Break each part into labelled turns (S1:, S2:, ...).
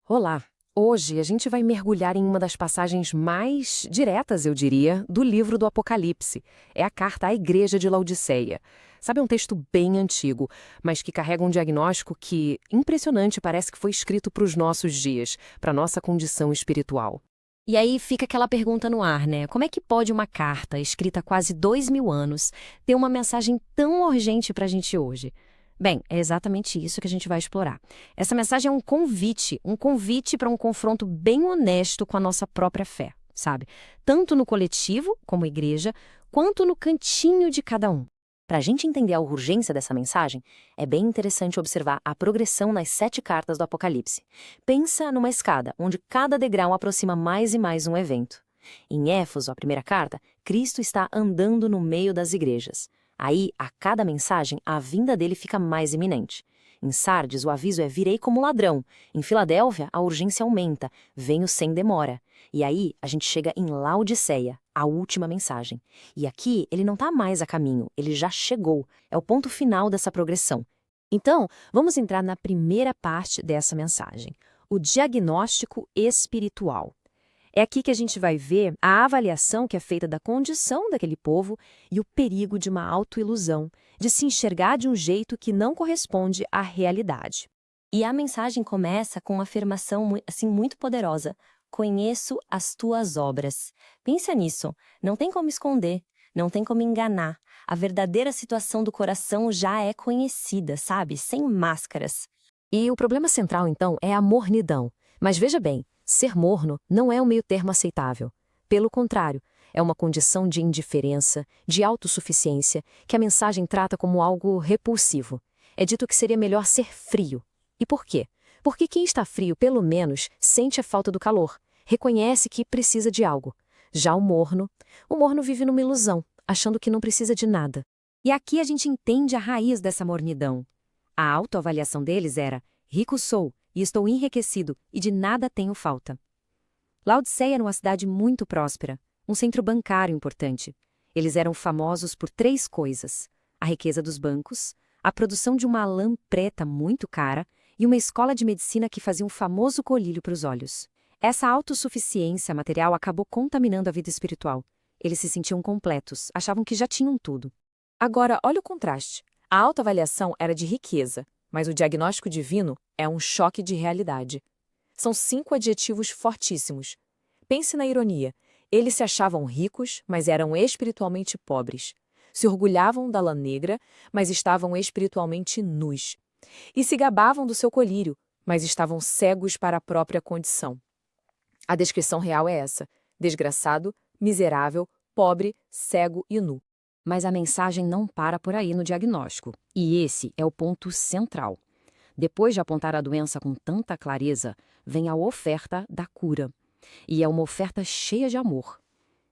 S1: Olá! Hoje a gente vai mergulhar em uma das passagens mais diretas, eu diria, do livro do Apocalipse. É a carta à Igreja de Laodiceia. Sabe, é um texto bem antigo, mas que carrega um diagnóstico que, impressionante, parece que foi escrito para os nossos dias, para a nossa condição espiritual.
S2: E aí fica aquela pergunta no ar, né? Como é que pode uma carta, escrita há quase 2000 anos, ter uma mensagem tão urgente para a gente hoje? Bem, é exatamente isso que a gente vai explorar. Essa mensagem é um convite para um confronto bem honesto com a nossa própria fé, sabe? Tanto no coletivo, como igreja, quanto no cantinho de cada um.
S3: Para a gente entender a urgência dessa mensagem, é bem interessante observar a progressão nas 7 cartas do Apocalipse. Pensa numa escada, onde cada degrau aproxima mais e mais um evento. Em Éfeso, a primeira carta, Cristo está andando no meio das igrejas. Aí, a cada mensagem, a vinda dele fica mais iminente. Em Sardes, o aviso é virei como ladrão. Em Filadélfia, a urgência aumenta, venho sem demora. E aí, a gente chega em Laodiceia, a última mensagem. E aqui, ele não está mais a caminho, ele já chegou. É o ponto final dessa progressão.
S2: Então, vamos entrar na primeira parte dessa mensagem, o diagnóstico espiritual. É aqui que a gente vai ver a avaliação que é feita da condição daquele povo e o perigo de uma autoilusão, de se enxergar de um jeito que não corresponde à realidade.
S3: E a mensagem começa com uma afirmação assim muito poderosa. Conheço as tuas obras. Pensa nisso. Não tem como esconder, não tem como enganar. A verdadeira situação do coração já é conhecida, sabe? Sem máscaras.
S2: E o problema central, então, é a mornidão. Mas veja bem, ser morno não é um meio-termo aceitável. Pelo contrário, é uma condição de indiferença, de autossuficiência, que a mensagem trata como algo repulsivo. É dito que seria melhor ser frio. E por quê? Porque quem está frio, pelo menos, sente a falta do calor, reconhece que precisa de algo. Já o morno vive numa ilusão, achando que não precisa de nada. E aqui a gente entende a raiz dessa mornidão. A autoavaliação deles era: rico sou, e estou enriquecido, e de nada tenho falta. Laodiceia era uma cidade muito próspera, um centro bancário importante. Eles eram famosos por 3 coisas: a riqueza dos bancos, a produção de uma lã preta muito cara e uma escola de medicina que fazia um famoso colírio para os olhos. Essa autossuficiência material acabou contaminando a vida espiritual. Eles se sentiam completos, achavam que já tinham tudo.
S1: Agora, olha o contraste. A autoavaliação era de riqueza, mas o diagnóstico divino é um choque de realidade. São 5 adjetivos fortíssimos. Pense na ironia. Eles se achavam ricos, mas eram espiritualmente pobres. Se orgulhavam da lã negra, mas estavam espiritualmente nus. E se gabavam do seu colírio, mas estavam cegos para a própria condição. A descrição real é essa: desgraçado, miserável, pobre, cego e nu.
S2: Mas a mensagem não para por aí no diagnóstico. E esse é o ponto central. Depois de apontar a doença com tanta clareza, vem a oferta da cura. E é uma oferta cheia de amor.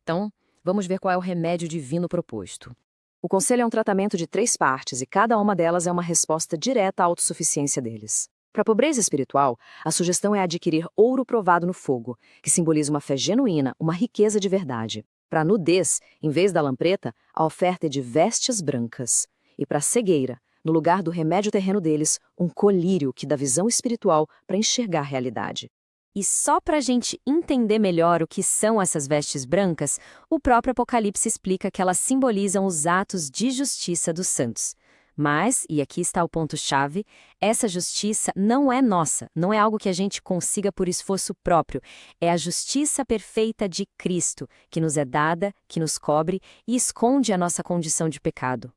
S2: Então, vamos ver qual é o remédio divino proposto.
S1: O conselho é um tratamento de 3 partes e cada uma delas é uma resposta direta à autossuficiência deles. Para a pobreza espiritual, a sugestão é adquirir ouro provado no fogo, que simboliza uma fé genuína, uma riqueza de verdade. Para a nudez, em vez da lã preta, a oferta é de vestes brancas. E para a cegueira, no lugar do remédio terreno deles, um colírio que dá visão espiritual para enxergar a realidade.
S2: E só para a gente entender melhor o que são essas vestes brancas, o próprio Apocalipse explica que elas simbolizam os atos de justiça dos santos. Mas, e aqui está o ponto-chave, essa justiça não é nossa, não é algo que a gente consiga por esforço próprio. É a justiça perfeita de Cristo, que nos é dada, que nos cobre e esconde a nossa condição de pecado.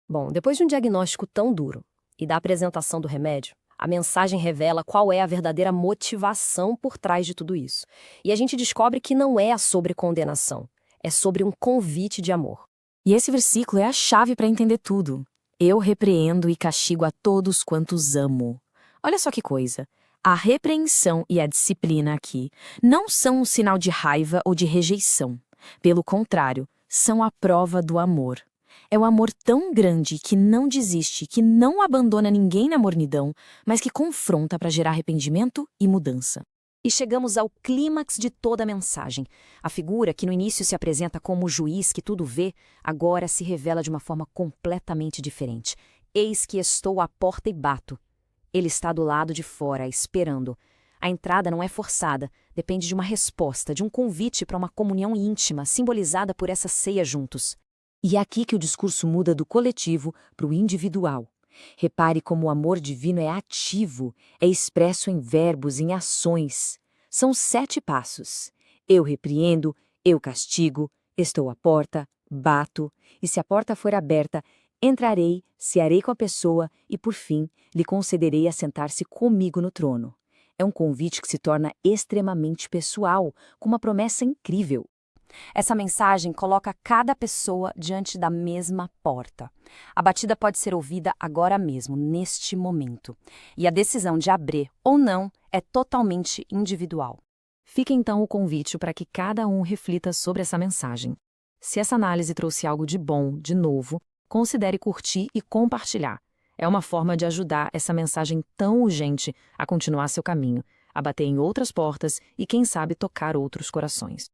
S3: Bom, depois de um diagnóstico tão duro e da apresentação do remédio, a mensagem revela qual é a verdadeira motivação por trás de tudo isso. E a gente descobre que não é sobre condenação, é sobre um convite de amor.
S4: E esse versículo é a chave para entender tudo. Eu repreendo e castigo a todos quantos amo. Olha só que coisa. A repreensão e a disciplina aqui não são um sinal de raiva ou de rejeição. Pelo contrário, são a prova do amor. É o amor tão grande que não desiste, que não abandona ninguém na mornidão, mas que confronta para gerar arrependimento e mudança.
S2: E chegamos ao clímax de toda a mensagem. A figura que no início se apresenta como o juiz que tudo vê, agora se revela de uma forma completamente diferente. Eis que estou à porta e bato. Ele está do lado de fora, esperando. A entrada não é forçada, depende de uma resposta, de um convite para uma comunhão íntima, simbolizada por essa ceia juntos. E é aqui que o discurso muda do coletivo para o individual. Repare como o amor divino é ativo, é expresso em verbos, em ações. São 7 passos. Eu repreendo, eu castigo, estou à porta, bato, e se a porta for aberta, entrarei, cearei com a pessoa e, por fim, lhe concederei assentar-se comigo no trono. É um convite que se torna extremamente pessoal, com uma promessa incrível.
S3: Essa mensagem coloca cada pessoa diante da mesma porta. A batida pode ser ouvida agora mesmo, neste momento. E a decisão de abrir ou não é totalmente individual.
S2: Fica então o convite para que cada um reflita sobre essa mensagem. Se essa análise trouxe algo de bom, de novo, considere curtir e compartilhar. É uma forma de ajudar essa mensagem tão urgente a continuar seu caminho, a bater em outras portas e, quem sabe, tocar outros corações.